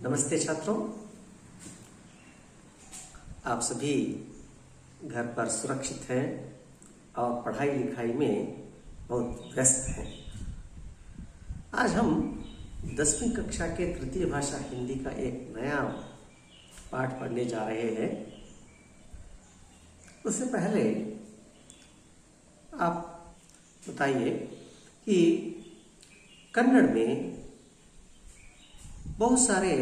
नमस्ते छात्रों, आप सभी घर पर सुरक्षित हैं और पढ़ाई लिखाई में बहुत व्यस्त हैं। आज हम 10वीं कक्षा के तृतीय भाषा हिंदी का एक नया पाठ पढ़ने जा रहे हैं। उससे पहले आप बताइए कि कन्नड़ में बहुत सारे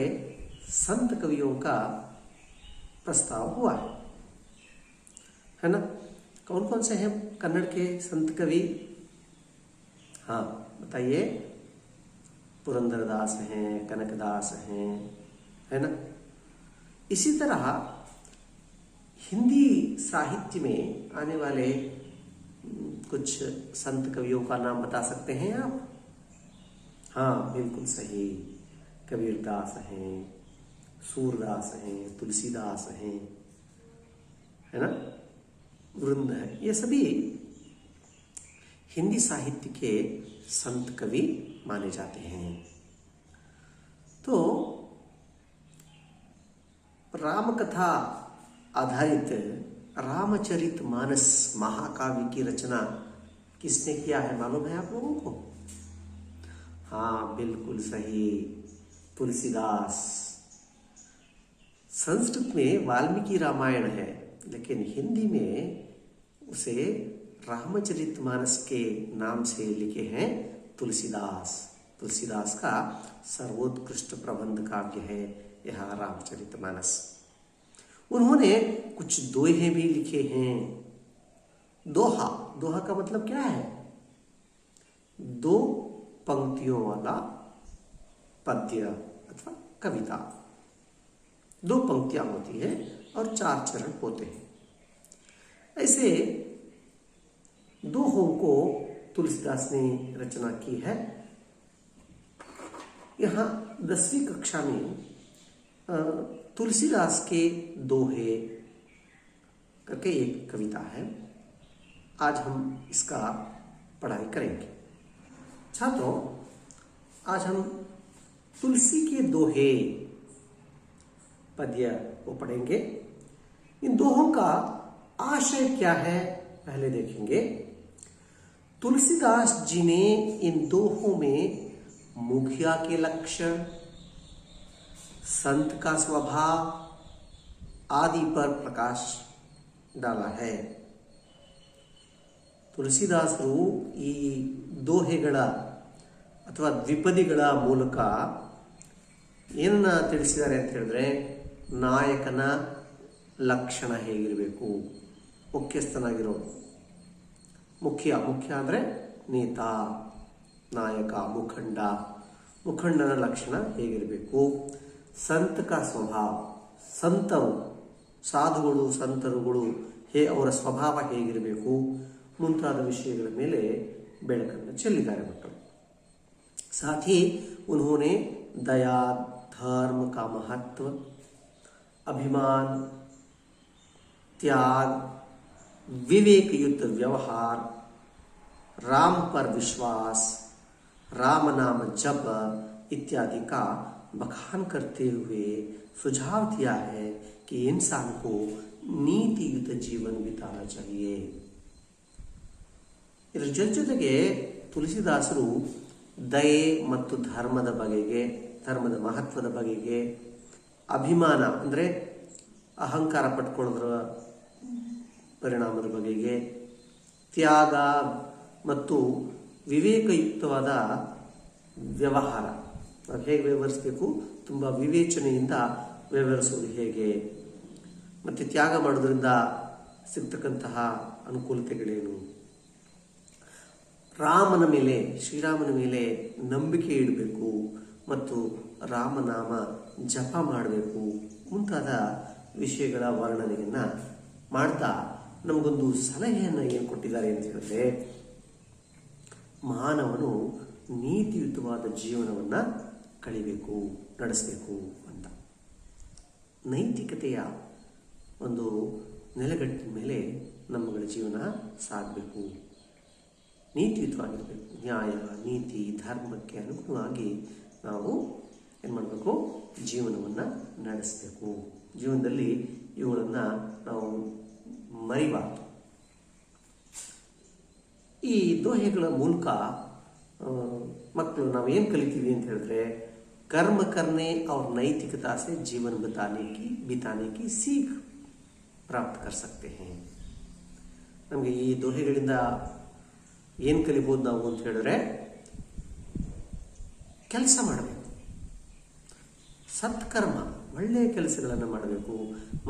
संत कवियों का प्रस्ताव हुआ है ना। कौन कौन से हैं कन्नड़ के संत कवि? हाँ बताइए। पुरंदरदास हैं, कनकदास हैं, है ना। इसी तरह हिंदी साहित्य में आने वाले कुछ संत कवियों का नाम बता सकते हैं आप? हाँ बिल्कुल सही। कबीरदास हैं, सूरदास हैं, तुलसीदास हैं, है ना, वृंद है। ये सभी हिंदी साहित्य के संत कवि माने जाते हैं। तो रामकथा आधारित रामचरितमानस महाकाव्य की रचना किसने किया है मालूम है आप लोगों को? हाँ बिल्कुल सही, तुलसीदास। संस्कृत में वाल्मीकि रामायण है, लेकिन हिंदी में उसे रामचरितमानस के नाम से लिखे हैं तुलसीदास। तुलसीदास का सर्वोत्कृष्ट प्रबंध काव्य है यह रामचरितमानस। उन्होंने कुछ दोहे भी लिखे हैं। दोहा, दोहा का मतलब क्या है? दो पंक्तियों वाला पद्य अथवा कविता। दो पंक्तियां होती है और 4 चरण होते हैं। ऐसे दोहों को तुलसीदास ने रचना की है। यहाँ 10वीं कक्षा में तुलसीदास के दोहे करके एक कविता है। आज हम इसका पढ़ाई करेंगे। छात्रों, आज हम तुलसी के दोहे पद्य को पढ़ेंगे। इन दोहों का आशय क्या है पहले देखेंगे। तुलसीदास जी ने इन दोहों में मुखिया के लक्षण, संत का स्वभाव आदि पर प्रकाश डाला है। ತುಳಸಿದಾಸರು ಈ ದೋಹೆಗಳ ಅಥವಾ ದ್ವಿಪದಿಗಳ ಮೂಲಕ ಏನನ್ನ ತಿಳಿಸಿದ್ದಾರೆ ಅಂತ ಹೇಳಿದ್ರೆ, ನಾಯಕನ ಲಕ್ಷಣ ಹೇಗಿರಬೇಕು, ಮುಖ್ಯಸ್ಥನಾಗಿರೋದು, ಮುಖ್ಯ ಅಂದರೆ ನೇತ, ನಾಯಕ, ಮುಖಂಡನ ಲಕ್ಷಣ ಹೇಗಿರಬೇಕು, ಸಂತಕ ಸ್ವಭಾವ, ಸಂತರು, ಸಾಧುಗಳು, ಸಂತರುಗಳು ಅವರ ಸ್ವಭಾವ ಹೇಗಿರಬೇಕು ಮುಂತಾದ ವಿಷಯಗಳ ಮೇಲೆ ಬೆಳಕನ್ನು ಚೆಲ್ಲಿದ್ದಾರೆ ಮಕ್ಕಳು। साथ ही उन्होंने दया, धर्म का महत्व, अभिमान, त्याग, विवेक युक्त व्यवहार, राम पर विश्वास, राम नाम जप इत्यादि का बखान करते हुए सुझाव दिया है कि इंसान को नीति युक्त जीवन बिताना चाहिए। ಇದರ ಜೊತೆಗೆ ತುಳಸಿದಾಸರು ದಯೆ ಮತ್ತು ಧರ್ಮದ ಬಗೆಗೆ, ಧರ್ಮದ ಮಹತ್ವದ ಬಗೆಗೆ, ಅಭಿಮಾನ ಅಂದರೆ ಅಹಂಕಾರ ಪಟ್ಕೊಳ್ಳೋದ್ರ ಪರಿಣಾಮದ ಬಗೆಗೆ, ತ್ಯಾಗ ಮತ್ತು ವಿವೇಕಯುಕ್ತವಾದ ವ್ಯವಹಾರ, ನಾವು ಹೇಗೆ ವ್ಯವಹರಿಸಬೇಕು, ತುಂಬ ವಿವೇಚನೆಯಿಂದ ವ್ಯವಹರಿಸೋದು ಹೇಗೆ, ಮತ್ತು ತ್ಯಾಗ ಮಾಡೋದ್ರಿಂದ ಸಿಗ್ತಕ್ಕಂತಹ ಅನುಕೂಲತೆಗಳೇನು, ರಾಮನ ಮೇಲೆ, ಶ್ರೀರಾಮನ ಮೇಲೆ ನಂಬಿಕೆ ಇಡಬೇಕು ಮತ್ತು ರಾಮನಾಮ ಜಪ ಮಾಡಬೇಕು ಮುಂತಾದ ವಿಷಯಗಳ ವರ್ಣನೆಯನ್ನು ಮಾಡ್ತಾ ನಮಗೊಂದು ಸಲಹೆಯನ್ನು ಏನು ಕೊಟ್ಟಿದ್ದಾರೆ ಅಂತ ಹೇಳಿದ್ರೆ, ಮಾನವನು ನೀತಿಯುತವಾದ ಜೀವನವನ್ನು ಕಳಿಬೇಕು, ನಡೆಸಬೇಕು ಅಂತ. ನೈತಿಕತೆಯ ಒಂದು ನೆಲೆಗಟ್ಟಿನ ಮೇಲೆ ನಮ್ಮಗಳ ಜೀವನ ಸಾಗಬೇಕು, ನೀತಿಯುತವಾಗಿರಬೇಕು. ನ್ಯಾಯ, ನೀತಿ, ಧರ್ಮಕ್ಕೆ ಅನುಗುಣವಾಗಿ ನಾವು ಏನು ಮಾಡಬೇಕು, ಜೀವನವನ್ನು ನಡೆಸಬೇಕು. ಜೀವನದಲ್ಲಿ ಇವುಗಳನ್ನು ನಾವು ಮರಿಬಾರ್ದು. ಈ ದೋಹೆಗಳ ಮೂಲಕ ಮಕ್ಕಳು ನಾವು ಏನು ಕಲಿತೀವಿ ಅಂತ ಹೇಳಿದ್ರೆ, कर्म करने और नैतिकता से जीवन बिताने की सीख प्राप्त कर सकते हैं. ನಮಗೆ ಈ ದೋಹೆಗಳಿಂದ ಏನು ಕಲಿಬೋದು ನಾವು ಅಂತ ಹೇಳಿದ್ರೆ, ಕೆಲಸ ಮಾಡಬೇಕು, ಸತ್ಕರ್ಮ ಒಳ್ಳೆಯ ಕೆಲಸಗಳನ್ನು ಮಾಡಬೇಕು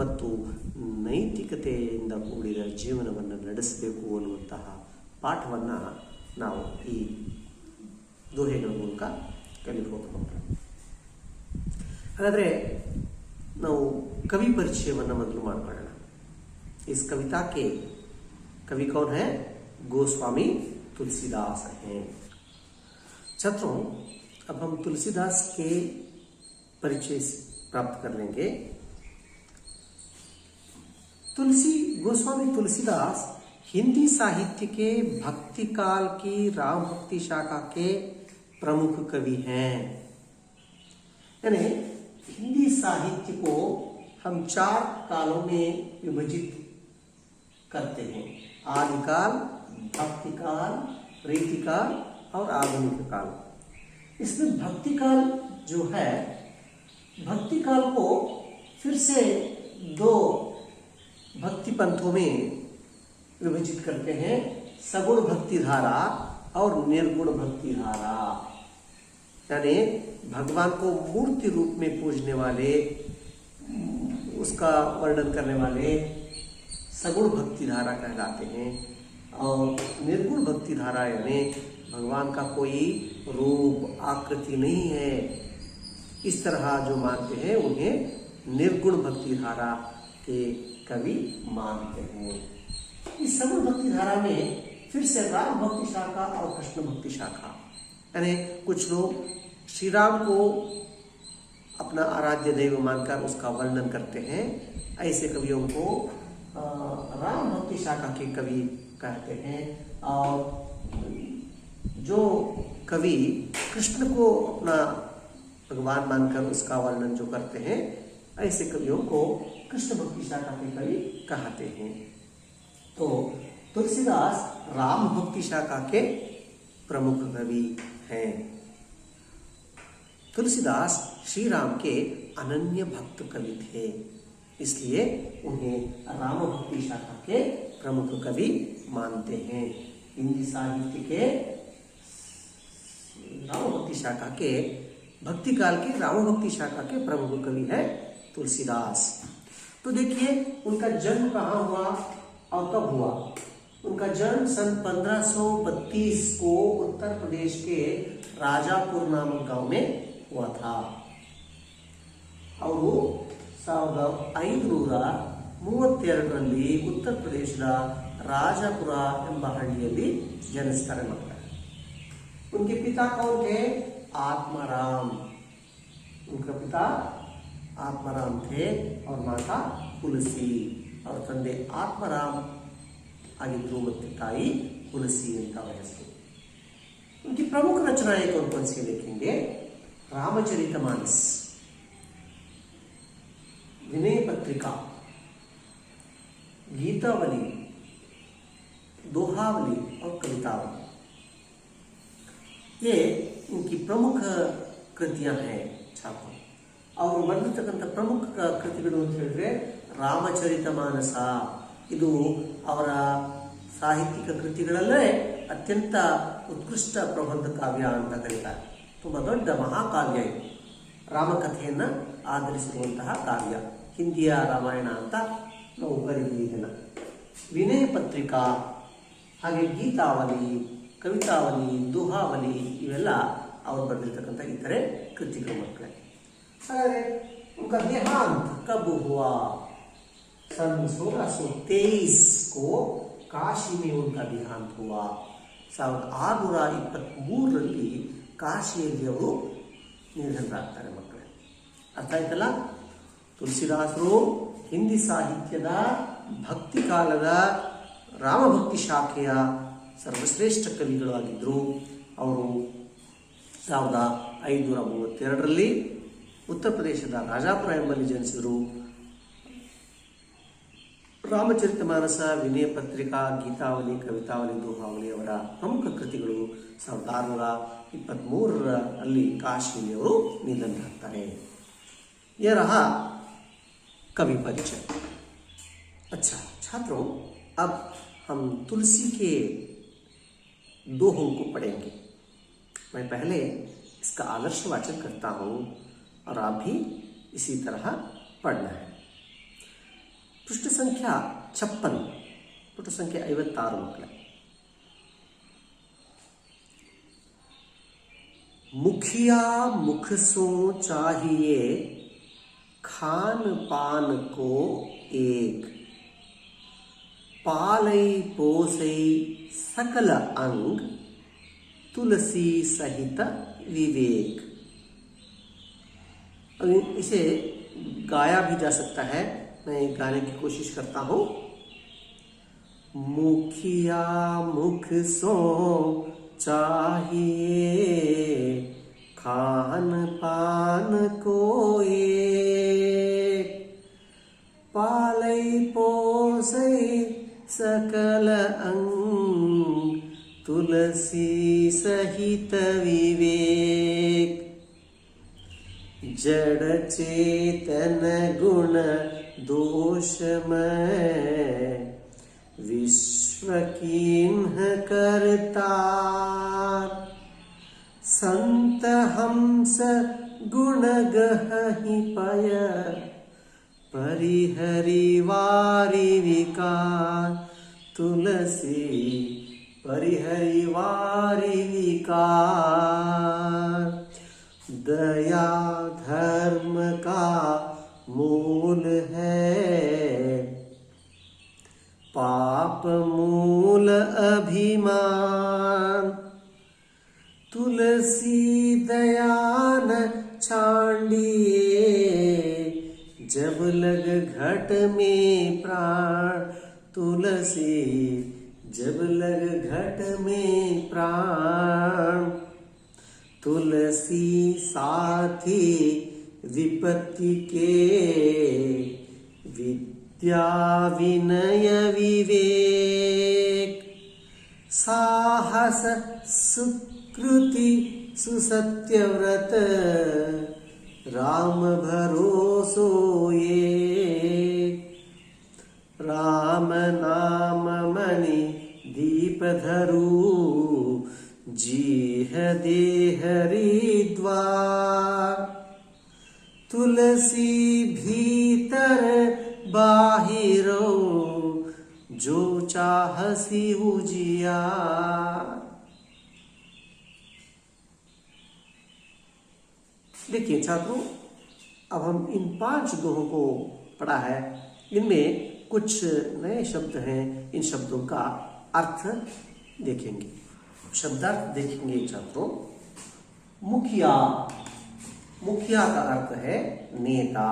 ಮತ್ತು ನೈತಿಕತೆಯಿಂದ ಕೂಡಿದ ಜೀವನವನ್ನು ನಡೆಸಬೇಕು ಅನ್ನುವಂತಹ ಪಾಠವನ್ನು ನಾವು ಈ ದೋಹೆಗಳ ಮೂಲಕ ಕಲಿಬಹುದು. ಹಾಗಾದರೆ ನಾವು कवि परिचयವನ್ನು ಮೊದಲು ಮಾಡಿಕೊಳ್ಳೋಣ. इस कविता के कवि कौन है? गोस्वामी तुलसीदास हैं. छात्रों, अब हम तुलसीदास के परिचय प्राप्त कर लेंगे. गोस्वामी तुलसीदास हिंदी साहित्य के भक्ति काल की राम भक्ति शाखा के प्रमुख कवि हैं. यानी हिंदी साहित्य को हम 4 कालों में विभाजित करते हैं: आदिकाल, भक्ति काल, प्रीति काल और आधुनिक काल. इसमें भक्ति काल जो है, भक्ति काल को फिर से 2 भक्ति पंथों में विभाजित करते हैं: सगुण भक्ति धारा और निर्गुण भक्ति धारा. यानी भगवान को मूर्ति रूप में पूजने वाले, उसका वर्णन करने वाले सगुण भक्ति धारा कहलाते हैं, और निर्गुण भक्ति धारा यानी भगवान का कोई रूप आकृति नहीं है, इस तरह जो मानते हैं उन्हें निर्गुण भक्ति धारा के कवि मानते हैं. इस सगुण भक्ति धारा में फिर से राम भक्ति शाखा और कृष्ण भक्ति शाखा, यानी कुछ लोग श्री राम को अपना आराध्य देव मानकर उसका वर्णन करते हैं. ऐसे कवियों को राम भक्ति शाखा के कवि कहते हैं. और जो कवि कृष्ण को अपना भगवान मानकर उसका वर्णन जो करते हैं, ऐसे कवियों को कृष्ण भक्ति शाखा के कवि कहते हैं. तो तुलसीदास राम भक्ति शाखा के प्रमुख कवि हैं. तुलसीदास श्री राम के अनन्य भक्त कवि थे, इसलिए उन्हें राम भक्ति शाखा के प्रमुख कवि मानते हैं. हिंदी साहित्य के राम भक्ति शाखा के, भक्ति काल के राम भक्ति शाखा के प्रमुख कवि है तुलसीदास. तो देखिए उनका जन्म कहाँ हुआ और कब हुआ. उनका जन्म सन 1532 को उत्तर प्रदेश के राजापुर नामक गांव में हुआ था. ಅವರು 1532ರಲ್ಲಿ ಉತ್ತರ ಪ್ರದೇಶದ ರಾಜಪುರ ಎಂಬ ಹಳ್ಳಿಯಲ್ಲಿ ಜನಿಸ್ತಾರೆ ಮಕ್ಕಳು. उनके पिता कौन थे? आत्माराम. उनका पिता आत्माराम थे और माता तुलसी. और ತಂದೆ आत्माराम ಆಗಿದ್ರು ಮತ್ತು ತಾಯಿ तुलसी ಅಂತ ಹೆಸರು. उनकी प्रमुख रचनाएं कौन कौन सी देखेंगे? रामचरितमानस, विनय पत्रिका, गीतावली, दोहावली और कवितावली, ये इनकी प्रमुख कृतियां हैं छात्रों. ಅವರು ಬರೆದಿರ್ತಕ್ಕಂಥ ಪ್ರಮುಖ ಕೃತಿಗಳು ಅಂತ ಹೇಳಿದ್ರೆ ರಾಮಚರಿತಮಾನಸ. ಇದು ಅವರ ಸಾಹಿತ್ಯಿಕ ಕೃತಿಗಳಲ್ಲೇ ಅತ್ಯಂತ ಉತ್ಕೃಷ್ಟ ಪ್ರಬಂಧ ಕಾವ್ಯ ಅಂತ ಕರೀತಾರೆ. ತುಂಬ ದೊಡ್ಡ ಮಹಾಕಾವ್ಯ ಇದು. ರಾಮಕಥೆಯನ್ನು ಆಧರಿಸಿರುವಂತಹ ಕಾವ್ಯ, ಹಿಂದಿಯ ರಾಮಾಯಣ ಅಂತ ನಾವು ಕರೀತೀವಿ ಇದನ್ನು. ವಿನಯ ಪತ್ರಿಕಾ, ಹಾಗೆ ಗೀತಾವಲಿ, ಕವಿತಾವಲಿ, ದೋಹಾವಲಿ ಇವೆಲ್ಲ ಅವರು ಬರೆದಿರ್ತಕ್ಕಂಥ ಇತರೆ ಕೃತಿಗಳು ಮಕ್ಕಳೇ. ಹಾಗಾದರೆ उनका देहांत कब हुआ? सन 1623 को काशी में उनका देहांत हुआ. 1623ರಲ್ಲಿ ಕಾಶಿಯಲ್ಲಿ ಅವರು ನಿಧನರಾಗ್ತಾರೆ ಮಕ್ಕಳೇ. ಅರ್ಥ ಆಯ್ತಲ್ಲ? ತುಳಸಿದಾಸರು ಹಿಂದಿ ಸಾಹಿತ್ಯದ ಭಕ್ತಿ ಕಾಲದ ರಾಮಭಕ್ತಿ ಶಾಖೆಯ ಸರ್ವಶ್ರೇಷ್ಠ ಕವಿಗಳಾಗಿದ್ದರು. ಅವರು 1532ರಲ್ಲಿ ಉತ್ತರ ಪ್ರದೇಶದ ರಾಜಾಪುರ ಎಂಬಲ್ಲಿ ಜನಿಸಿದರು. ರಾಮಚರಿತಮಾನಸ, ವಿನಯ ಪತ್ರಿಕಾ, ಗೀತಾವಲಿ, ಕವಿತಾವಲಿ, ದೋಹಾವಲಿ ಅವರ ಪ್ರಮುಖ ಕೃತಿಗಳು. 1623 काशी ಅವರು ನಿಧನರಾಗ್ತಾರೆ. यह रहा कवि परिचय. अच्छा छात्रों, अब हम तुलसी के दोहों को पढ़ेंगे. मैं पहले इसका आदर्श वाचन करता हूँ और आप भी इसी तरह पढ़ना है. पृष्ठ संख्या 56, पृष्ठ संख्या 56 मಕ್ಕಳೇ. मुखिया मुख सो चाहिए खान पान को एक, पालई पोसई सकल अंग तुलसी सहित विवेक. इसे गाया भी जा सकता है, मैं गाने की कोशिश करता हूं. मुखिया मुख सो चाहिए खान पान को एक, पालई पोसई सकल अंग तुलसी सहित विवेक. जड़ चेतन गुण दोषमय विश्व कीन्ह करता, संत हंस गुण गहि पय परिहरि वारि विकार. तुलसी परिहरि वारि विकार. दया धर्म का मूल है, पाप मूल अभिमान. तुलसी दया न छांडिए जब लग घट में प्राण. तुलसी जब लग घट में प्राण. तुलसी साथी विपत्ति के विद्या विनय विवेक. साहस सुकृति सुसत्यव्रत राम भरोसो एक. राम नाम मणि दीप धरू जीह देह हरिद्वार. तुलसी भीतर बाहिरो जो चाहसी उजियार. देखिए छात्रों, अब हम इन 5 दोहों को पढ़ा है. इनमें कुछ नए शब्द हैं. इन शब्दों का अर्थ देखेंगे. शब्दार्थ देखेंगे छात्रों. मुखिया, मुखिया का अर्थ है नेता,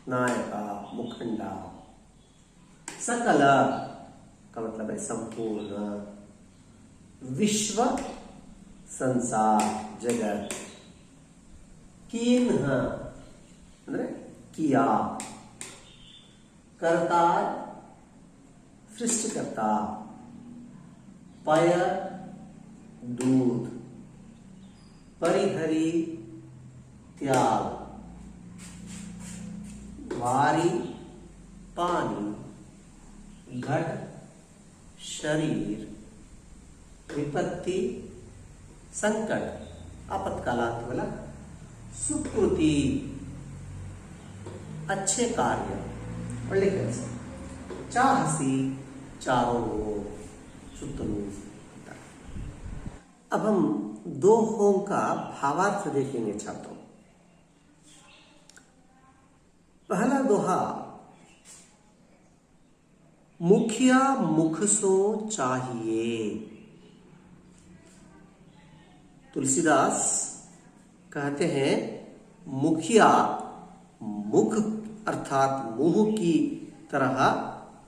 नायका, मुखंडा. सकल का मतलब है संपूर्ण. विश्व संसार जगत. कीन्ह ಅಂದ್ರೆ किया. कर्ता सृष्टिकर्ता. पय दूध. परिहरि त्याग. वारी पानी. घट शरीर. विपत्ति संकट आपातकालांत वाला. सुकृति अच्छे कार्य ಒಳ್ಳೆ ಕೆಲಸ. चाहसी चारों ओर सुतलू. अब हम दोहों का भावार्थ देखेंगे छात्रों. पहला दोहा, मुखिया मुख सो चाहिए. तुलसीदास कहते हैं मुखिया मुख अर्थात मुंह की तरह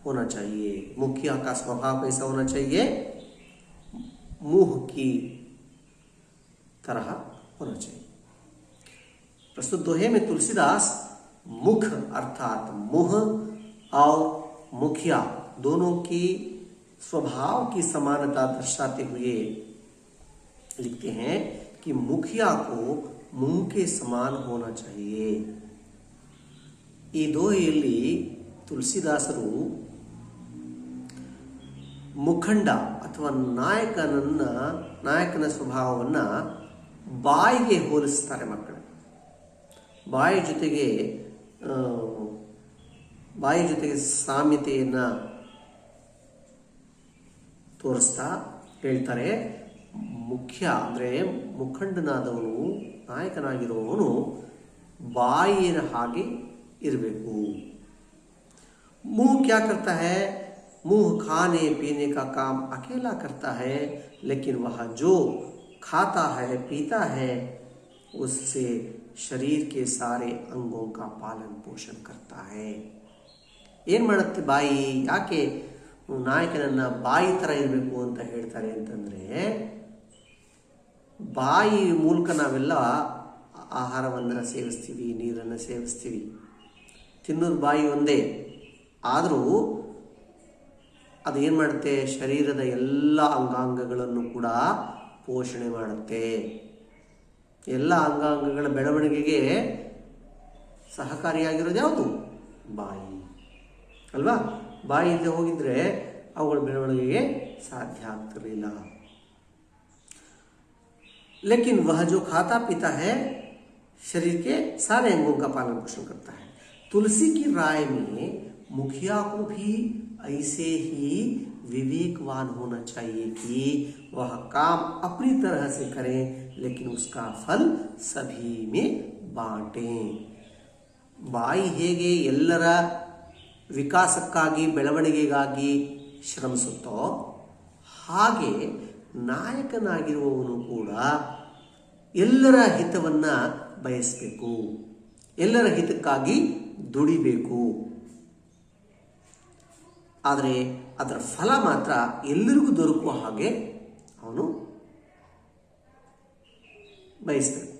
होना चाहिए. मुखिया का स्वभाव कैसा होना चाहिए? मुंह की तरह होना चाहिए. प्रस्तुत दोहे में तुलसीदास मुख अर्थात मुह और मुखिया दोनों की स्वभाव की समानता दर्शाते हुए लिखते हैं कि मुखिया को मुंह के समान होना चाहिए. ಈ ದೋಹೆಯಲ್ಲಿ ತುಳಸಿದಾಸರು ಮುಖಂಡ ಅಥವಾ ನಾಯಕನ ಸ್ವಭಾವವನ್ನು ಬಾಯಿಗೆ ಹೋಲಿಸ್ತಾರೆ ಮಕ್ಕಳು. ಬಾಯಿ ಜೊತೆಗೆ ಸಾಮ್ಯತೆಯನ್ನು ತೋರಿಸ್ತಾ ಹೇಳ್ತಾರೆ, ಮುಖ್ಯ ಅಂದರೆ ಮುಖಂಡನಾದವನು, ನಾಯಕನಾಗಿರುವವನು ಬಾಯಿನ ಹಾಗೆ इरबेकू. मुंह क्या करता है? मुंह खाने पीने का काम अकेला करता है, लेकिन वह जो खाता है पीता है उससे शरीर के सारे अंगों का पालन पोषण करता है. ಏನು ಮಾಡುತ್ತೆ ಬಾಯಿ? ಯಾಕೆ ನಾಯಕನನ್ನ ಬಾಯಿ ಥರ ಇರಬೇಕು ಅಂತ ಹೇಳ್ತಾರೆ ಅಂತಂದರೆ, ಬಾಯಿ ಮೂಲಕ ನಾವೆಲ್ಲ ಆಹಾರವನ್ನು ಸೇವಿಸ್ತೀವಿ, ನೀರನ್ನು ಸೇವಿಸ್ತೀವಿ. ತಿನ್ನೋದು ಬಾಯಿ ಒಂದೇ, ಆದರೂ ಅದು ಏನು ಮಾಡುತ್ತೆ? ಶರೀರದ ಎಲ್ಲ ಅಂಗಾಂಗಗಳನ್ನು ಕೂಡ ಪೋಷಣೆ ಮಾಡುತ್ತೆ. ಎಲ್ಲ ಅಂಗಾಂಗಗಳ ಬೆಳವಣಿಗೆಗೆ ಸಹಕಾರಿಯಾಗಿರೋದು ಯಾವುದು? ಬಾಯಿ ಅಲ್ವಾ? ಬಾಯಿ ಇಲ್ಲದೆ ಹೋಗಿದ್ರೆ ಅವುಗಳ ಬೆಳವಣಿಗೆಗೆ ಸಾಧ್ಯ ಆಗ್ತಿರಲಿಲ್ಲ. लेकिन वह जो खाता पीता है शरीर के सारे अंगों का पालन पोषण करता है. तुलसी की राय में मुखिया को भी ऐसे ही विवेकवान होना चाहिए कि वह काम अपनी तरह से करें, लेकिन उसका फल सभी में बांटें. ಬಾಯಿ ಹೇಗೆ ಎಲ್ಲರ ವಿಕಾಸಕ್ಕಾಗಿ ಬೆಳವಣಿಗೆಗಾಗಿ ಶ್ರಮಿಸುತ್ತೋ ಹಾಗೆ ನಾಯಕನಾಗಿರುವವನು ಕೂಡ ಎಲ್ಲರ ಹಿತವನ್ನು ಬಯಸಬೇಕು, ಎಲ್ಲರ ಹಿತಕ್ಕಾಗಿ ದುಡಿಬೇಕು. ಆದರೆ ಅದರ ಫಲ ಮಾತ್ರ ಎಲ್ಲರಿಗೂ ದೊರಕುವ ಹಾಗೆ ಅವನು ಬಯಸ್ತಾನೆ.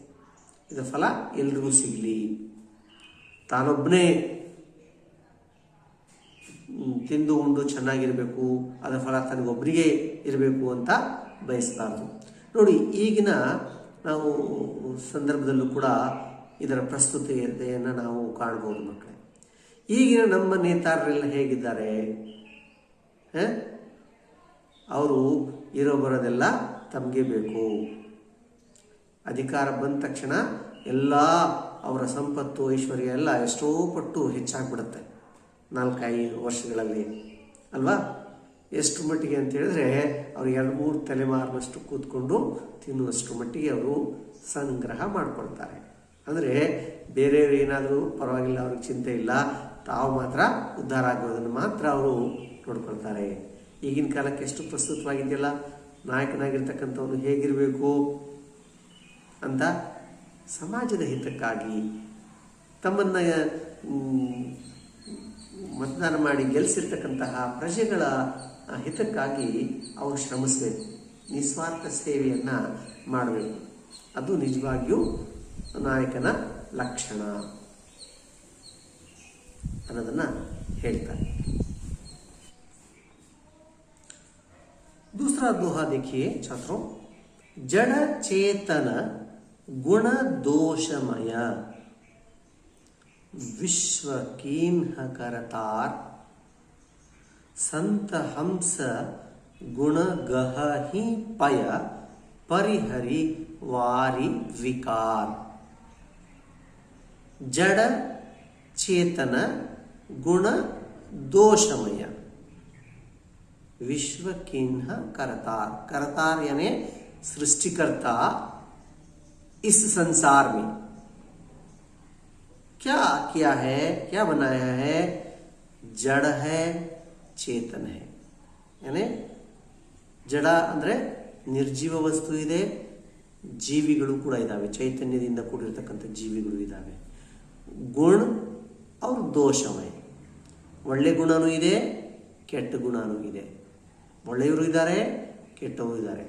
ಇದರ ಫಲ ಎಲ್ರಿಗೂ ಸಿಗಲಿ, ತಾನೊಬ್ಬನೇ ತಿಂದು ಉಂಡು ಚೆನ್ನಾಗಿರಬೇಕು, ಅದರ ಫಲ ತನಗೊಬ್ಬರಿಗೆ ಇರಬೇಕು ಅಂತ ಬಯಸಬಾರ್ದು. ನೋಡಿ, ಈಗಿನ ನಾವು ಸಂದರ್ಭದಲ್ಲೂ ಕೂಡ ಇದರ ಪ್ರಸ್ತುತತೆಯನ್ನು ನಾವು ಕಾಣ್ಬೋದು ಮಕ್ಕಳೇ. ಈಗಿನ ನಮ್ಮ ನೇತಾರರೆಲ್ಲ ಹೇಗಿದ್ದಾರೆ? ಅವರು ಇರೋ ಬರೋದೆಲ್ಲ ತಮಗೆ ಬೇಕು. ಅಧಿಕಾರ ಬಂದ ತಕ್ಷಣ ಎಲ್ಲ ಅವರ ಸಂಪತ್ತು ಐಶ್ವರ್ಯ ಎಲ್ಲ ಎಷ್ಟೋ ಪಟ್ಟು ಹೆಚ್ಚಾಗ್ಬಿಡುತ್ತೆ 4-5 ವರ್ಷಗಳಲ್ಲಿ ಅಲ್ವಾ? ಎಷ್ಟು ಮಟ್ಟಿಗೆ ಅಂತ ಹೇಳಿದ್ರೆ ಅವ್ರು 2-3 ತಲೆಮಾರಿನಷ್ಟು ಕೂತ್ಕೊಂಡು ತಿನ್ನುವಷ್ಟು ಮಟ್ಟಿಗೆ ಅವರು ಸಂಗ್ರಹ ಮಾಡಿಕೊಳ್ತಾರೆ. ಅಂದರೆ ಬೇರೆಯವರು ಏನಾದರೂ ಪರವಾಗಿಲ್ಲ, ಅವ್ರಿಗೆ ಚಿಂತೆ ಇಲ್ಲ, ತಾವು ಮಾತ್ರ ಉದ್ಧಾರ ಆಗೋದನ್ನು ಮಾತ್ರ ಅವರು ನೋಡ್ಕೊಳ್ತಾರೆ. ಈಗಿನ ಕಾಲಕ್ಕೆ ಎಷ್ಟು ಪ್ರಸ್ತುತವಾಗಿದೆಯಲ್ಲ, ನಾಯಕನಾಗಿರ್ತಕ್ಕಂಥವನು ಹೇಗಿರಬೇಕು ಅಂತ ಸಮಾಜದ ಹಿತಕ್ಕಾಗಿ, ತಮ್ಮನ್ನು ಮತದಾನ ಮಾಡಿ ಗೆಲ್ಲಿಸಿರ್ತಕ್ಕಂತಹ ಪ್ರಜೆಗಳ ಹಿತಕ್ಕಾಗಿ ಅವರು ಶ್ರಮಿಸಬೇಕು, ನಿಸ್ವಾರ್ಥ ಸೇವೆಯನ್ನು ಮಾಡಬೇಕು. ಅದು ನಿಜವಾಗಿಯೂ ನಾಯಕನ ಲಕ್ಷಣ ಅನ್ನೋದನ್ನು ಹೇಳ್ತಾರೆ. दूसरा दोहा देखिए छात्रों, जड़ चेतन गुण दोषमय विश्व कीन्ह करतार संत हंस गुण गहहि पय परिहरि वारि विकार. जड़ चेतन गुण दोषमय विश्व किन्ह करतार. करतार यानी सृष्टिकर्ता इस संसार में क्या किया है, क्या बनाया है? जड़ है, चेतन है. यानी ಜಡ ಅಂದರೆ ನಿರ್ಜೀವ ವಸ್ತು ಇದೆ, ಜೀವಿಗಳು ಕೂಡ ಇದ್ದಾವೆ, ಚೈತನ್ಯದಿಂದ ಕೂಡಿರ್ತಕ್ಕಂಥ ಜೀವಿಗಳು ಇದ್ದಾವೆ. ಗುಣ ಅವ್ರ ದೋಷಮಯ, ಒಳ್ಳೆ ಗುಣನೂ ಇದೆ, ಕೆಟ್ಟ ಗುಣನೂ ಇದೆ. ಒಳ್ಳೆಯವರು ಇದ್ದಾರೆ, ಕೆಟ್ಟವರು ಇದ್ದಾರೆ.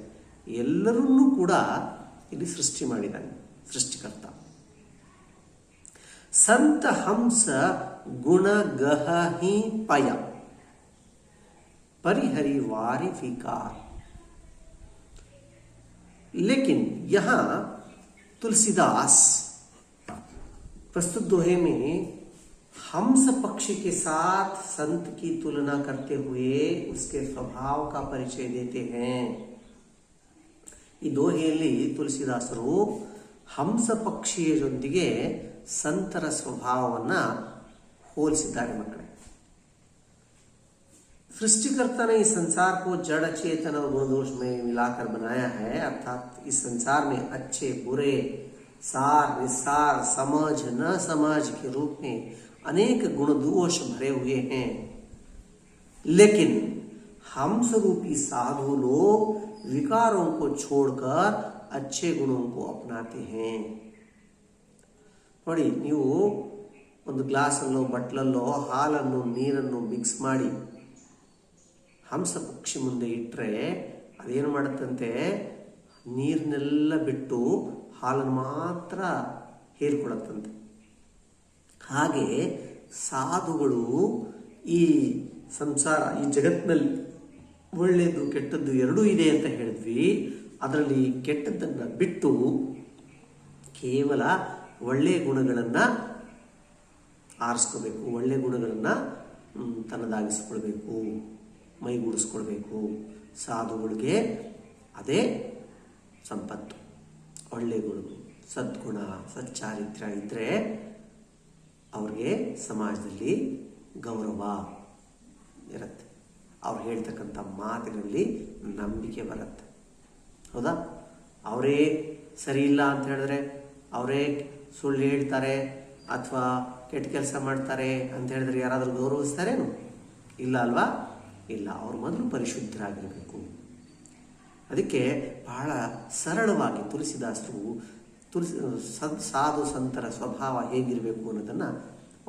ಎಲ್ಲರನ್ನೂ ಕೂಡ ಇಲ್ಲಿ ಸೃಷ್ಟಿ ಮಾಡಿದ್ದಾನೆ ಸೃಷ್ಟಿಕರ್ತ. संत हंस गुण गह ही पय परिहरि वारि विकार। लेकिन यहां तुलसीदास प्रस्तुत दोहे में हंस पक्षी के साथ संत की तुलना करते हुए उसके स्वभाव का परिचय देते हैं। ಈ ದೋಹೆಯಲ್ಲಿ ತುಳಸಿದಾಸರು ಹಂಸ ಪಕ್ಷಿಯೊಂದಿಗೆ ಸಂತರ ಸ್ವಭಾವವನ್ನ ಹೋಲಿಸಿದ್ದಾರೆ ಮಕ್ಕಳೇ। सृष्टिकर्ता ने इस संसार को जड़ चेतन और गुणदोष में मिलाकर बनाया है, अर्थात इस संसार में अच्छे बुरे, सार निस्सार, समझ न समझ के रूप में अनेक गुण दोष भरे हुए हैं। लेकिन हंस रूपी साधु लोग विकारों को छोड़कर अच्छे गुणों को अपनाते हैं। ನೋಡಿ, ನೀವು ಒಂದು ಗ್ಲಾಸಲ್ಲೋ ಬಟ್ಲಲ್ಲೋ ಹಾಲನ್ನು ನೀರನ್ನು ಮಿಕ್ಸ್ ಮಾಡಿ ಹಂಸ ಪಕ್ಷಿ ಮುಂದೆ ಇಟ್ಟರೆ ಅದೇನು ಮಾಡುತ್ತಂತೆ, ನೀರನ್ನೆಲ್ಲ ಬಿಟ್ಟು ಹಾಲನ್ನು ಮಾತ್ರ ಹೀರ್ಕೊಳ್ಳುತ್ತಂತೆ। ಹಾಗೆ ಸಾಧುಗಳು ಈ ಸಂಸಾರ, ಈ ಜಗತ್ತಿನಲ್ಲಿ ಒಳ್ಳೆಯದು ಕೆಟ್ಟದ್ದು ಎರಡೂ ಇದೆ ಅಂತ ಹೇಳಿದ್ವಿ, ಅದರಲ್ಲಿ ಕೆಟ್ಟದ್ದನ್ನು ಬಿಟ್ಟು ಕೇವಲ ಒಳ್ಳೆಯ ಗುಣಗಳನ್ನು ಆರಿಸ್ಕೋಬೇಕು, ಒಳ್ಳೆಯ ಗುಣಗಳನ್ನು ತನ್ನದಾಗಿಸ್ಕೊಳ್ಬೇಕು, ಮೈಗೂಡಿಸ್ಕೊಳ್ಬೇಕು। ಸಾಧುಗಳಿಗೆ ಅದೇ ಸಂಪತ್ತು, ಒಳ್ಳೆಯ ಗುಣಗಳು, ಸದ್ಗುಣ, ಸಚ್ಚಾರಿತ್ರ್ಯ ಇದ್ದರೆ ಅವ್ರಿಗೆ ಸಮಾಜದಲ್ಲಿ ಗೌರವ ಇರುತ್ತೆ, ಅವ್ರು ಹೇಳ್ತಕ್ಕಂಥ ಮಾತಿನಲ್ಲಿ ನಂಬಿಕೆ ಬರುತ್ತೆ, ಹೌದಾ? ಅವರೇ ಸರಿ ಇಲ್ಲ ಅಂತ ಹೇಳಿದ್ರೆ, ಅವರೇ ಸುಳ್ಳು ಹೇಳ್ತಾರೆ ಅಥವಾ ಕೆಟ್ಟ ಕೆಲಸ ಮಾಡ್ತಾರೆ ಅಂತ ಹೇಳಿದ್ರೆ ಯಾರಾದರೂ ಗೌರವಿಸ್ತಾರೇನು? ಇಲ್ಲ ಅಲ್ವಾ? ಇಲ್ಲ, ಅವ್ರು ಮೊದಲು ಪರಿಶುದ್ಧರಾಗಿರಬೇಕು। ಅದಕ್ಕೆ ಬಹಳ ಸರಳವಾಗಿ ತುಳಸಿದಾಸರು ಸಾಧು ಸಂತರ ಸ್ವಭಾವ ಹೇಗಿರಬೇಕು ಅನ್ನೋದನ್ನು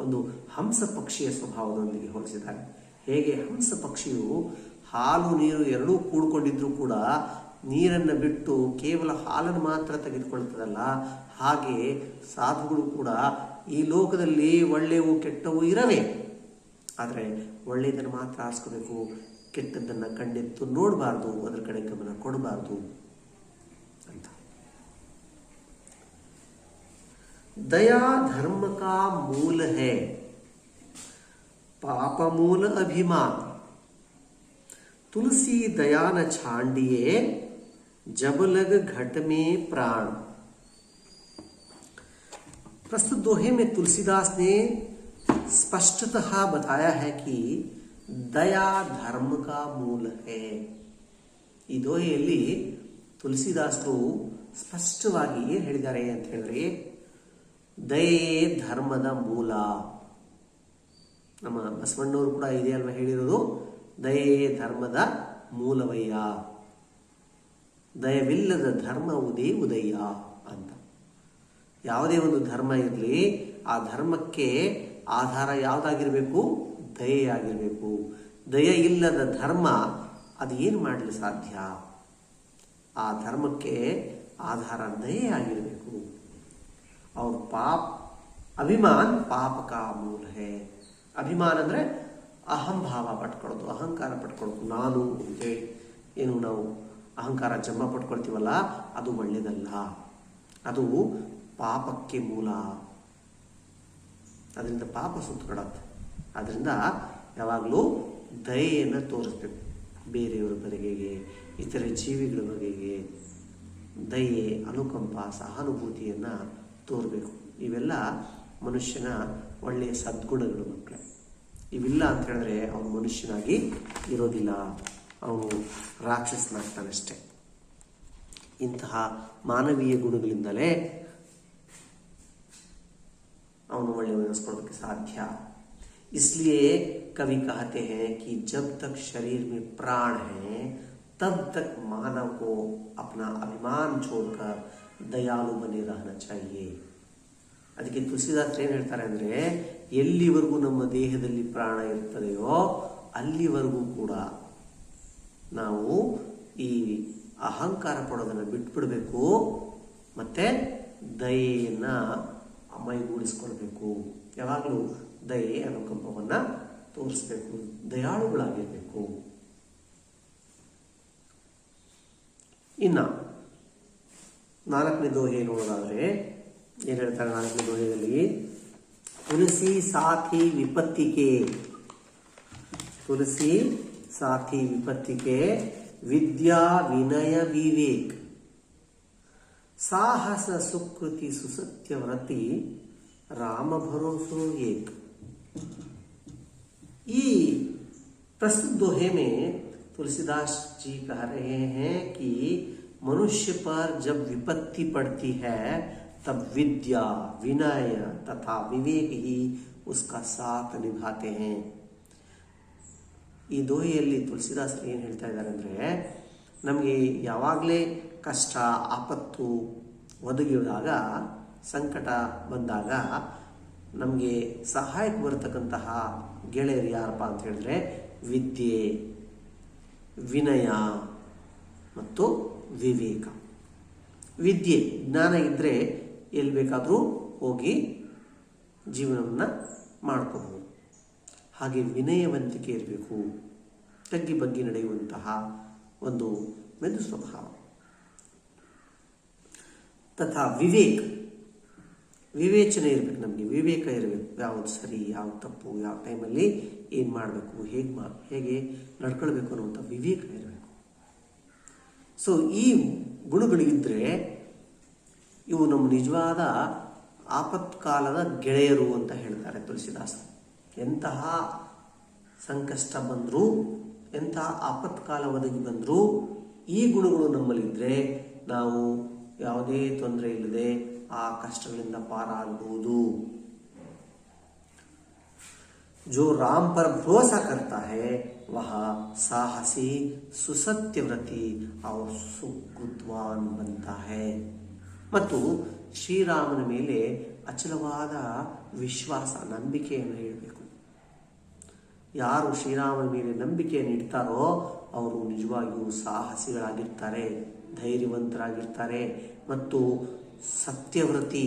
ಒಂದು ಹಂಸ ಪಕ್ಷಿಯ ಸ್ವಭಾವದೊಂದಿಗೆ ಹೋಲಿಸಿದ್ದಾರೆ। ಹೇಗೆ ಹಂಸ ಪಕ್ಷಿಯು ಹಾಲು ನೀರು ಎರಡೂ ಕೂಡ್ಕೊಂಡಿದ್ರೂ ಕೂಡ ನೀರನ್ನು ಬಿಟ್ಟು ಕೇವಲ ಹಾಲನ್ನು ಮಾತ್ರ ತೆಗೆದುಕೊಳ್ತದಲ್ಲ, ಹಾಗೆ ಸಾಧುಗಳು ಕೂಡ ಈ ಲೋಕದಲ್ಲಿ ಒಳ್ಳೆಯವು ಕೆಟ್ಟವು ಇರವೆ, ಆದರೆ ಒಳ್ಳೆಯದನ್ನು ಮಾತ್ರ ಆರಿಸ್ಕೋಬೇಕು, ಕೆಟ್ಟದ್ದನ್ನು ಕಣ್ಣೆತ್ತು ನೋಡಬಾರ್ದು, ಅದರ ಕಡೆ ಗಮನ ಕೊಡಬಾರ್ದು ಅಂತ। दया धर्म का मूल है, पाप मूल अभिमान। तुलसी दया न छांडिए, जब लग घट में प्राण। प्रस्तुत दोहे में तुलसीदास ने स्पष्टतः बताया है कि दया धर्म का मूल है। ಈ ದೋಹೆಯಲ್ಲಿ ತುಳಸಿದಾಸರು ಸ್ಪಷ್ಟವಾಗಿ ಏನು ಹೇಳಿದ್ದಾರೆ ಅಂತ ಹೇಳಿದ್ರೆ, ದಯೆ ಧರ್ಮದ ಮೂಲ. ನಮ್ಮ ಬಸವಣ್ಣವರು ಕೂಡ ಇದೆ ಅಲ್ವಾ ಹೇಳಿರೋದು, ದಯೆ ಧರ್ಮದ ಮೂಲವಯ್ಯ, ದಯವಿಲ್ಲದ ಧರ್ಮ ಉದಯ ಅಂತ. ಯಾವುದೇ ಒಂದು ಧರ್ಮ ಇರಲಿ, ಆ ಧರ್ಮಕ್ಕೆ ಆಧಾರ ಯಾವುದಾಗಿರಬೇಕು? ದಯೆಯಾಗಿರಬೇಕು. ದಯೆ ಇಲ್ಲದ ಧರ್ಮ ಅದು ಏನು ಮಾಡಲು ಸಾಧ್ಯ? ಆ ಧರ್ಮಕ್ಕೆ ಆಧಾರ ದಯೆ ಆಗಿರಬೇಕು। और पाप अभिमान पाप का मूल है। ಅಭಿಮಾನ ಅಂದರೆ ಅಹಂಭಾವ ಪಟ್ಕೊಳ್ಳೋದು, ಅಹಂಕಾರ ಪಟ್ಕೊಳ್ಳೋದು, ನಾನು ಅಂತೇಳಿ ಏನು ನಾವು ಅಹಂಕಾರ ಜನ್ಮ ಪಟ್ಕೊಳ್ತೀವಲ್ಲ, ಅದು ಒಳ್ಳೆಯದಲ್ಲ, ಅದು ಪಾಪಕ್ಕೆ ಮೂಲ, ಅದರಿಂದ ಪಾಪ ಸುತ್ತಕೊಳ್ಳುತ್ತೆ। ಅದರಿಂದ ಯಾವಾಗಲೂ ದಯೆಯನ್ನು ತೋರಿಸ್ಬೇಕು, ಬೇರೆಯವರ ಬಗೆಗೆ, ಇತರೆ ಜೀವಿಗಳ ಬಗೆಗೆ ದಯೆ, ಅನುಕಂಪ, ಸಹಾನುಭೂತಿಯನ್ನು ತೋರಬೇಕು। ಇವೆಲ್ಲ ಮನುಷ್ಯನ ಒಳ್ಳೆಯ ಸದ್ಗುಣಗಳು ಮಕ್ಕಳೇ। ಇವಿಲ್ಲ ಅಂತ ಹೇಳಿದ್ರೆ ಅವನು ಮನುಷ್ಯನಾಗಿ ಇರೋದಿಲ್ಲ, ಅವನು ರಾಕ್ಷಸನಾಗ್ತಾನಷ್ಟೆ। ಇಂತಹ ಮಾನವೀಯ ಗುಣಗಳಿಂದಲೇ ಅವನು ಒಳ್ಳೆಯವನಿಸ್ಕೊಳ್ಳೋದಕ್ಕೆ ಸಾಧ್ಯ। इसलिए कवि कहते हैं कि जब तक शरीर में प्राण है तब तक मानव को अपना अभिमान छोड़कर दयालु बने रहना चाहिए। ಅದಕ್ಕೆ ತುಳಸಿದಾಸರು ಏನು ಹೇಳ್ತಾರೆ ಅಂದರೆ, ಎಲ್ಲಿವರೆಗೂ ನಮ್ಮ ದೇಹದಲ್ಲಿ ಪ್ರಾಣ ಇರ್ತದೆಯೋ ಅಲ್ಲಿವರೆಗೂ ಕೂಡ ನಾವು ಈ ಅಹಂಕಾರ ಪಡೋದನ್ನು ಬಿಟ್ಬಿಡಬೇಕು, ಮತ್ತೆ ದಯೆಯನ್ನು ಮೈಗೂಡಿಸ್ಕೊಳ್ಬೇಕು. ಯಾವಾಗಲೂ ದಯೆ ಅನುಕಂಪವನ್ನು ತೋರಿಸ್ಬೇಕು, ದಯಾಳುಗಳಾಗಿರಬೇಕು. ಇನ್ನು 4ನೇ ದೋಹೆ ನೋಡೋದಾದರೆ ಏನು ಹೇಳ್ತಾರೆ 4ನೇ ದೋಹೆಯಲ್ಲಿ? ತುಳಸಿ ಸಾಥಿ ವಿಪತ್ತಿಗೆ, ತುಳಸಿ ಸಾಥಿ ವಿಪತ್ತಿಗೆ ವಿದ್ಯಾ ವಿನಯ ವಿವೇಕ್ साहस सुकृति सुसत्यव्रति राम भरोसो एक। ये प्रस्तुत दोहे में तुलसीदास जी कह रहे हैं कि मनुष्य पर जब विपत्ति पड़ती है तब विद्या विनय तथा विवेक ही उसका साथ निभाते हैं। ಈ ದೋಹೆಯಲ್ಲಿ ತುಳಸಿದಾಸರು ಏನು ಹೇಳ್ತಾ ಇದ್ದಾರೆ ಅಂದರೆ, ನಮಗೆ ಯಾವಾಗಲೇ ಕಷ್ಟ ಆಪತ್ತು ಒದಗಿದಾಗ, ಸಂಕಟ ಬಂದಾಗ ನಮಗೆ ಸಹಾಯಕ್ಕೆ ಬರತಕ್ಕಂತಹ ಗೆಳೆಯರು ಯಾರಪ್ಪ ಅಂತ ಹೇಳಿದ್ರೆ ವಿದ್ಯೆ, ವಿನಯ ಮತ್ತು ವಿವೇಕ. ವಿದ್ಯೆ ಜ್ಞಾನ ಇದ್ದರೆ ಎಲ್ಲಿ ಬೇಕಾದರೂ ಹೋಗಿ ಜೀವನವನ್ನು ಮಾಡ್ಕೋಬಹುದು. ಹಾಗೆ ವಿನಯವಂತಿಕೆ ಇರಬೇಕು, ತಗ್ಗಿ ಬಗ್ಗಿ ನಡೆಯುವಂತಹ ಒಂದು ಮೆದು ಸ್ವಭಾವ. ತಥಾ ವಿವೇಕ್, ವಿವೇಚನೆ ಇರಬೇಕು, ನಮಗೆ ವಿವೇಕ ಇರಬೇಕು. ಯಾವುದು ಸರಿ, ಯಾವುದು ತಪ್ಪು, ಯಾವ ಟೈಮಲ್ಲಿ ಏನು ಮಾಡಬೇಕು, ಹೇಗೆ ನಡ್ಕೊಳ್ಬೇಕು ಅನ್ನುವಂಥ ವಿವೇಕ ಇರಬೇಕು. ಸೊ ಈ ಗುಣಗಳಿದ್ದರೆ ಇವು ನಮ್ಮ ನಿಜವಾದ ಆಪತ್ಕಾಲದ ಗೆಳೆಯರು ಅಂತ ಹೇಳ್ತಾರೆ ತುಳಸಿದಾಸರು. ಎಂತಹ ಸಂಕಷ್ಟ ಬಂದರೂ, ಎಂತಹ ಆಪತ್ಕಾಲ ಒದಗಿ ಬಂದರೂ ಈ ಗುಣಗಳು ನಮ್ಮಲ್ಲಿದ್ದರೆ ನಾವು ಯಾವುದೇ ತೊಂದರೆ ಇಲ್ಲದೆ ಆ ಕಷ್ಟಗಳಿಂದ ಪಾರಾಗಬಹುದು. जो राम पर भरोसा करता है वह साहसी सुसत्यव्रती और सुकृतवान बनता है. ಮತ್ತು ಶ್ರೀರಾಮನ ಮೇಲೆ ಅಚಲವಾದ ವಿಶ್ವಾಸ, ನಂಬಿಕೆಯನ್ನು ಇಡಬೇಕು. ಯಾರು ಶ್ರೀರಾಮನ ಮೇಲೆ ನಂಬಿಕೆಯನ್ನು ಇಡ್ತಾರೋ ಅವರು ನಿಜವಾಗಿಯೂ ಸಾಹಸಿಗಳಾಗಿರ್ತಾರೆ, ಧೈರ್ಯವಂತರಾಗಿರ್ತಾರೆ ಮತ್ತು ಸತ್ಯವ್ರತಿ,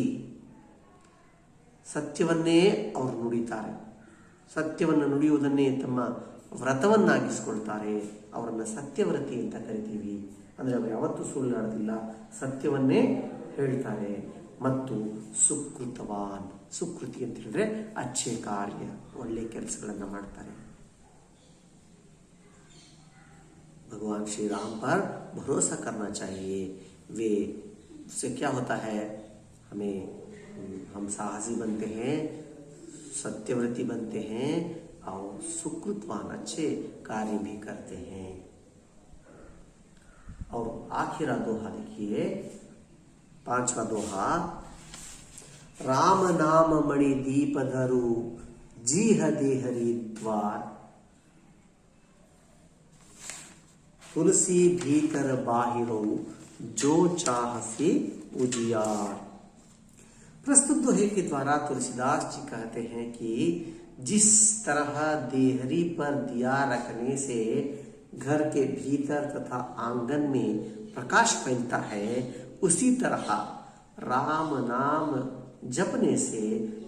ಸತ್ಯವನ್ನೇ ಅವರು ನುಡಿತಾರೆ. ಸತ್ಯವನ್ನು ನುಡಿಯುವುದನ್ನೇ ತಮ್ಮ ವ್ರತವನ್ನಾಗಿಸ್ಕೊಳ್ತಾರೆ. ಅವರನ್ನು ಸತ್ಯವ್ರತಿ ಅಂತ ಕರಿತೀವಿ. ಅಂದರೆ ಅವರು ಯಾವತ್ತೂ ಸುಳ್ಳಾಡೋದಿಲ್ಲ, ಸತ್ಯವನ್ನೇ ಹೇಳ್ತಾರೆ. ಮತ್ತು ಸುಕೃತವಾನ್, ಸುಕೃತಿ ಅಂತ ಹೇಳಿದ್ರೆ ಅಚ್ಚೆ ಕಾರ್ಯ, ಒಳ್ಳೆಯ ಕೆಲಸಗಳನ್ನು ಮಾಡ್ತಾರೆ. भगवान श्री राम पर भरोसा करना चाहिए. वे उससे क्या होता है, हम साहसी बनते हैं, सत्यव्रती बनते हैं और सुकृतवान, अच्छे कार्य भी करते हैं. और आखिरा दोहा देखिए, 5वां दोहा, राम नाम मणि दीप धरु जीह देहरी द्वार तुलसी भीतर बाहिरो जो चाहसी उजियार. प्रस्तुत दोहे के द्वारा तुलसीदास जी कहते हैं कि जिस तरह देहरी पर दिया रखने से घर के भीतर तथा आंगन में प्रकाश फैलता है, उसी तरह राम नाम जपने से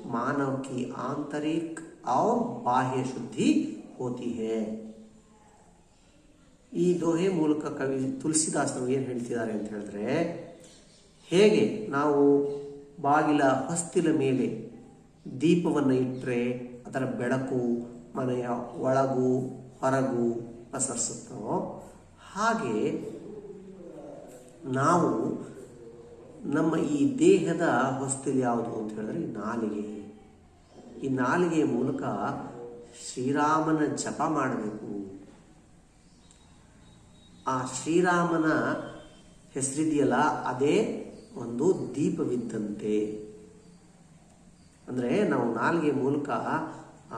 मानव की आंतरिक और बाह्य शुद्धि होती है. ಈ ದೋಹೆ ಮೂಲಕ ಕವಿ ತುಳಸಿದಾಸರು ಏನು ಹೇಳ್ತಿದ್ದಾರೆ ಅಂತ ಹೇಳಿದ್ರೆ, ಹೇಗೆ ನಾವು ಬಾಗಿಲ ಹೊಸ್ತಿಲ ಮೇಲೆ ದೀಪವನ್ನು ಇಟ್ಟರೆ ಅದರ ಬೆಳಕು ಮನೆಯ ಒಳಗೂ ಹೊರಗೂ ಪಸರಿಸುತ್ತೋ, ಹಾಗೆ ನಾವು ನಮ್ಮ ಈ ದೇಹದ ಹೊಸ್ತಿಲು ಯಾವುದು ಅಂತ ಹೇಳಿದ್ರೆ ನಾಲಿಗೆ. ಈ ನಾಲಿಗೆಯ ಮೂಲಕ ಶ್ರೀರಾಮನ ಜಪ ಮಾಡಬೇಕು. ಆ ಶ್ರೀರಾಮನ ಹೆಸರಿದೆಯಲ್ಲ, ಅದೇ ಒಂದು ದೀಪವಿದ್ದಂತೆ. ಅಂದರೆ ನಾವು ನಾಲಿಗೆ ಮೂಲಕ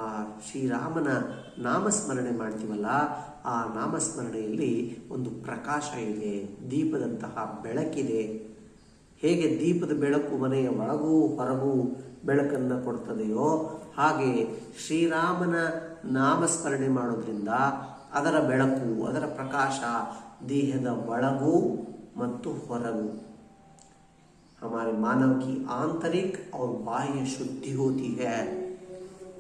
ಆ ಶ್ರೀರಾಮನ ನಾಮಸ್ಮರಣೆ ಮಾಡ್ತೀವಲ್ಲ, ಆ ನಾಮಸ್ಮರಣೆಯಲ್ಲಿ ಒಂದು ಪ್ರಕಾಶ ಇದೆ, ದೀಪದಂತಹ ಬೆಳಕಿದೆ. ಹೇಗೆ ದೀಪದ ಬೆಳಕು ಮನೆಯ ಒಳಗೂ ಹೊರಗೂ ಬೆಳಕನ್ನು ಕೊಡ್ತದೆಯೋ, ಹಾಗೆ ಶ್ರೀರಾಮನ ನಾಮಸ್ಮರಣೆ ಮಾಡೋದ್ರಿಂದ ಅದರ ಬೆಳಕು, ಅದರ ಪ್ರಕಾಶ ದೇಹದ ಒಳಗೂ ಮತ್ತು ಹೊರಗೂ हमारे मानव की आंतरिक और ಬಾಹ್ಯ ಶುದ್ಧಿ होती है.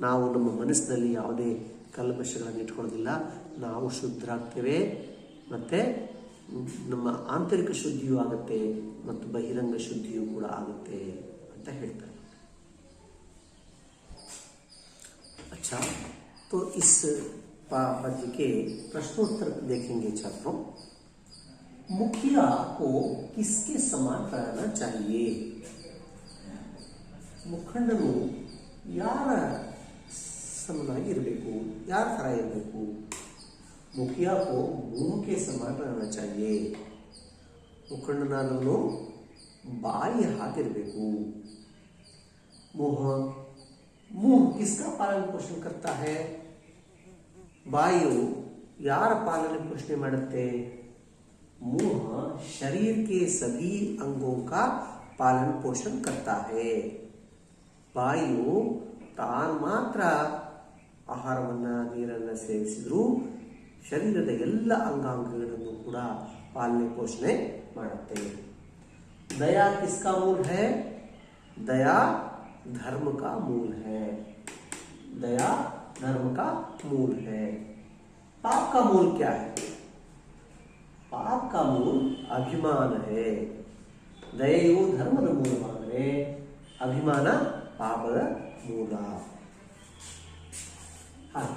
ನಾವು ನಮ್ಮ ಮನಸ್ಸಿನಲ್ಲಿ ಯಾವುದೇ ಕಲ್ಮಶಗಳನ್ನು ಇಟ್ಕೊಳ್ಳೋದಿಲ್ಲ. ನಾವು ಶುದ್ಧರಾಗ್ತೇವೆ ಮತ್ತೆ ನಮ್ಮ ಆಂತರಿಕ ಶುದ್ಧಿಯೂ ಆಗುತ್ತೆ ಮತ್ತು ಬಹಿರಂಗ ಶುದ್ಧಿಯೂ ಕೂಡ ಆಗುತ್ತೆ ಅಂತ ಹೇಳ್ತಾರೆ. अच्छा, तो इस पद्य के प्रश्नोत्तर देखेंगे छात्रों. मुखिया को किसके समान रहना चाहिए? ಮುಖಂಡನು ಯಾರ ಸಮನಾಗಿ ಇರಬೇಕು, ಯಾರ ತರ ಇರಬೇಕು? ಮುಖಿಯಾ को मुंह के समान रहना चाहिए. ಮುಖಂಡನಾದವನು ಬಾಯಿಯ ಹಾಗಿರಬೇಕು. मुंह किसका पालन पोषण करता है? ಬಾಯಿಯು ಯಾರ ಪಾಲನೆ ಪೋಷಣೆ ಮಾಡುತ್ತೆ? मुंह शरीर के सभी अंगों का पालन पोषण करता है. ಬಾಯಿಯು ತಾನು ಮಾತ್ರ ಆಹಾರವನ್ನ ನೀರನ್ನ ಸೇವಿಸಿದ್ರು ಶರೀರದ ಎಲ್ಲ ಅಂಗಾಂಗಗಳನ್ನು ಕೂಡ ಪಾಲನೆ ಪೋಷಣೆ ಮಾಡುತ್ತೆ. दया किसका मूल है? दया धर्म का मूल है. दया धर्म का मूल है. पाप का मूल क्या है? पाप का मूल अभिमान है. दयೆಯು ಧರ್ಮದ ಮೂಲವಾದರೆ ಅಭಿಮಾನ पापದ मूल. हाँ,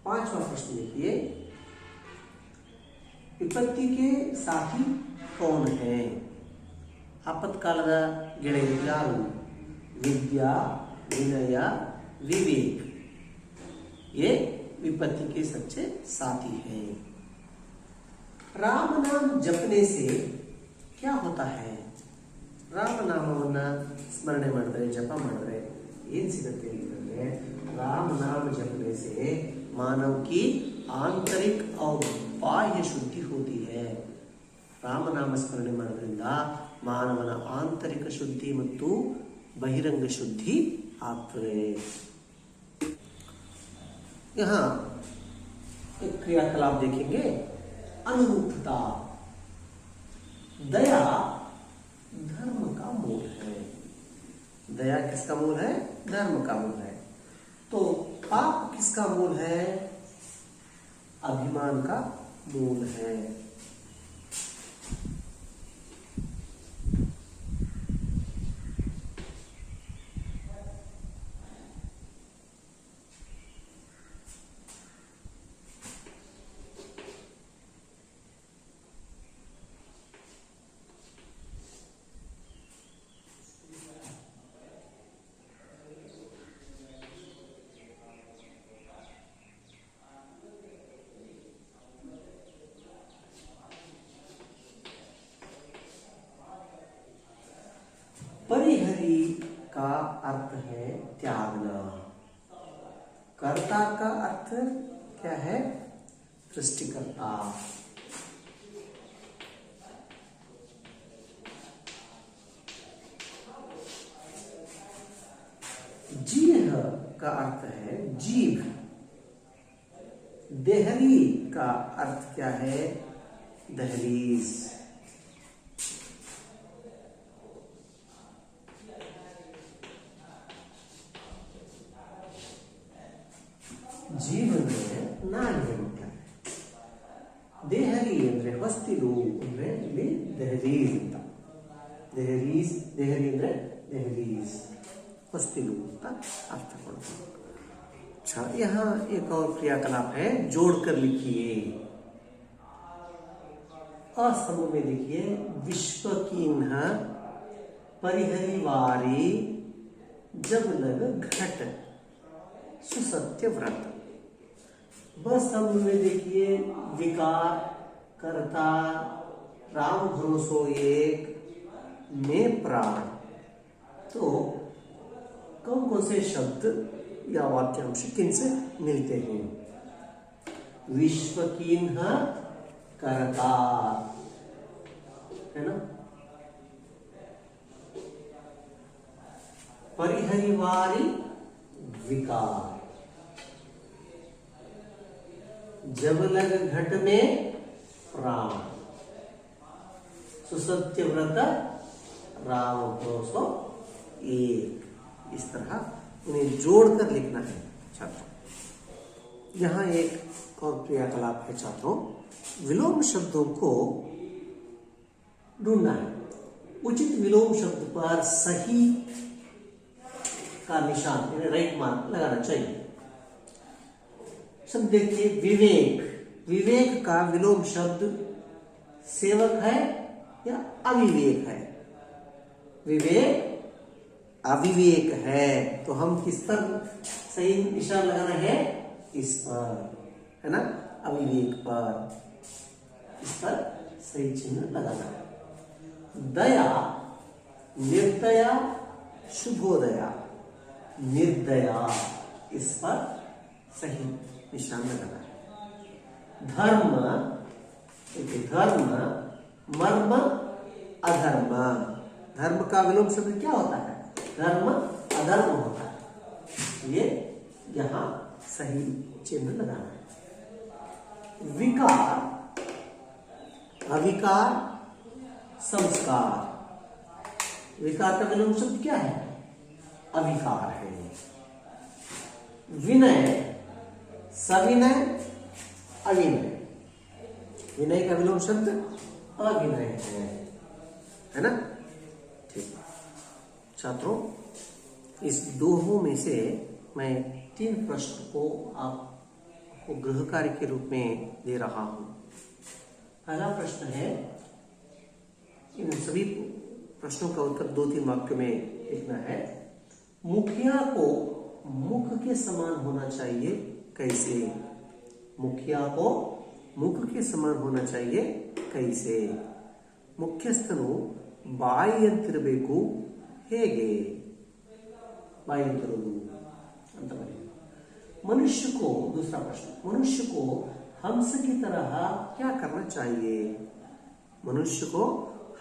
5वां प्रश्न देखिए. विपत्ति के साथी कौन है? आपत्कालದ ಗೆಳೆಯರು ಯಾರು? विद्या, विनय, विवेक, ये विपत्ति के सच्चे साथी हैं. राम नाम जपने से क्या होता है? ರಾಮನಾಮವನ್ನ ಸ್ಮರಣೆ ಮಾಡಿದ್ರೆ, ಜಪ ಮಾಡಿದ್ರೆ ಏನ್ ಸಿಗುತ್ತೆ ಅಂತಂದ್ರೆ, राम नाम जपने से मानव की आंतरिक और बाह्य शुद्धि होती है. ರಾಮನಾಮ ಸ್ಮರಣೆ ಮಾಡೋದ್ರಿಂದ ಮಾನವನ ಆಂತರಿಕ ಶುದ್ಧಿ ಮತ್ತು बहिरंग शुद्धि ಆಗ್ತದೆ. यहाँ एक क्रियाकलाप देखेंगे. अनुरूपता. दया धर्म का मूल है. दया किसका मूल है? धर्म का मूल है. तो पाप किसका मूल है? अभिमान का मूल है. परिहरी का अर्थ है त्यागना. कर्ता का अर्थ क्या है? सृष्टिकर्ता. जीह का अर्थ है जीभ. देहरी का अर्थ क्या है? दहलीज. जीव ಅಂದ್ರೆ ನಾಲಿಗೆ ಅಂತ. ದೇಹರಿ ಅಂದ್ರೆ ಹೊಸ್ತಿಲು ಅಂದ್ರೆ ಇಲ್ಲಿ ದೆಹಲೀಸ್ ಅಂತ. ದೆಹಲೀಸ್, देहरी ಅಂದ್ರೆ दहलीज, ಹೊಸ್ತಿಲು ಅಂತ अर्थ ಕೊಡ್ತಾರೆ. अच्छा, यहाँ एक और क्रियाकलाप है, जोड़कर लिखिए. असमूह में लिखिए. विश्व कीन्ह परिहरी वारी जब लग घट सुसत्य व्रत. बस समूह में देखिए. विकार, कर्ता, राम भरोसो एक, में प्राण. तो कौन कौन से शब्द या वाक्यांश किनसे मिलते हैं? विश्व कीन्ह कर्ता है ना. परिहरिवारी विकार. जब लग घट में प्राण. सुसत्य व्रत राम प्रोसो एक। इस तरह उन्हें जोड़कर लिखना है छात्रों। यहाँ एक और क्रियाकलाप है छात्रों, विलोम शब्दों को ढूंढना है। उचित विलोम शब्द पर सही का निशान यानी राइट मार्क लगाना चाहिए। शब्द देखिए, विवेक। विवेक का विलोम शब्द सेवक है या अविवेक है? विवेक अविवेक है, तो हम किस पर सही निशान लगाना है? इस पर, है ना, अविवेक पर, इस पर सही चिन्ह लगाना है। दया, निर्दया, शुभोदया, निर्दया, इस पर सही निशान लगाना है। धर्म, धर्म, मर्म, अधर्म। धर्म का विलोम शब्द क्या होता है? धर्म अधर्म होता है। ये यहां सही चिन्ह लगाना है। विकार, अविकार, संस्कार। विकार का विलोम शब्द क्या है? अविकार है। विनय, सविनय, अविनय। विनय का विलोम शब्द अविनय है ना? ठीक छात्रों, इस दोहों में से मैं 3 प्रश्न को आपको गृह कार्य के रूप में दे रहा हूं। पहला प्रश्न है, इन सभी प्रश्नों का उत्तर 2-3 वाक्यों में लिखना है। मुखिया को मुख के समान होना चाहिए, कैसे? मुखिया को मुख के समान होना चाहिए, कैसे? ಮುಖ್ಯಸ್ಥನು ಬಾಯಿಯಂತಿರಬೇಕು, ಹೇಗೆ? ಬಾಯಿಯಂತಿರುವುದು ಅಂತ ಬರೆಯುವುದು। मनुष्य को, दूसरा प्रश्न, मनुष्य को हंस की तरह क्या करना चाहिए? मनुष्य को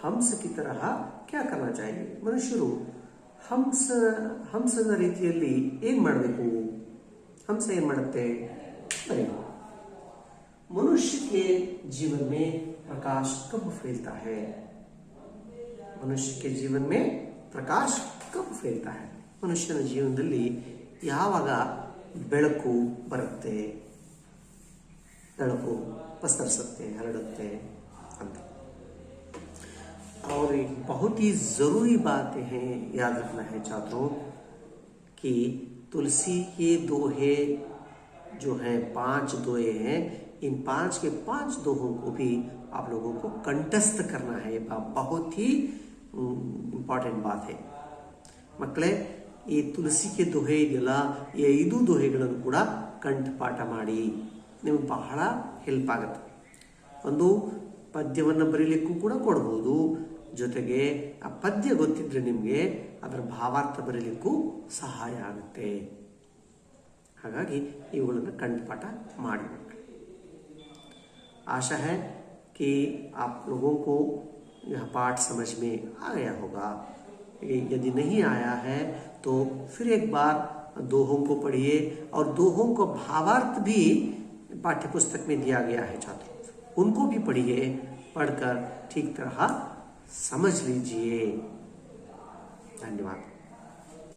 हंस की तरह क्या करना चाहिए? ಮನುಷ್ಯರು ಹಂಸದ ರೀತಿಯಲ್ಲಿ ಏನ್ ಮಾಡಬೇಕು? ಹಂಸ ಏನ್ ಮಾಡುತ್ತೆ? मनुष्य के जीवन में प्रकाश कब फैलता है? मनुष्य के जीवन में प्रकाश कब फैलता है? ಮನುಷ್ಯನ ಜೀವನದಲ್ಲಿ ಯಾವಾಗ ಬೆಳಕು ಬರುತ್ತೆ, ಬೆಳಕು ಪಸರಿಸುತ್ತೆ, ಹರಡುತ್ತೆ ಅಂತ। और एक बहुत ही जरूरी बातें हैं, याद रखना है छात्रों कि तुलसी के दोहे जो हैं 5 दोहे हैं, इन 5 के 5 दोहों को भी आप लोगों को कंठस्थ करना है। बहुत ही इंपॉर्टेंट बात है ಮಕ್ಕಳೇ। ಈ ತುಳಸಿಗೆ ದೋಹೆ ಇದೆಯಲ್ಲ, ಈ 5 ದೋಹೆಗಳನ್ನು ಕೂಡ ಕಂಠಪಾಠ ಮಾಡಿ, ನಿಮಗೆ ಬಹಳ ಹೆಲ್ಪ್ ಆಗುತ್ತೆ। ಒಂದು ಪದ್ಯವನ್ನು ಬರೀಲಿಕ್ಕೂ ಕೂಡ ಕೊಡ್ಬೋದು, ಜೊತೆಗೆ ಆ ಪದ್ಯ ಗೊತ್ತಿದ್ರೆ ನಿಮಗೆ ಅದರ ಭಾವಾರ್ಥ ಬರೀಲಿಕ್ಕೂ ಸಹಾಯ ಆಗುತ್ತೆ। ಹಾಗಾಗಿ ಇವುಗಳನ್ನು ಕಂಠಪಾಠ ಮಾಡಿ। आशा है कि आप लोगों को यह पाठ समझ में आ गया होगा। यदि नहीं आया है तो फिर एक बार दोहों को पढ़िए, और दोहों को भावार्थ भी पाठ्य पुस्तक में दिया गया है छात्रों, उनको भी पढ़िए। पढ़कर ठीक तरह समझ लीजिए। धन्यवाद।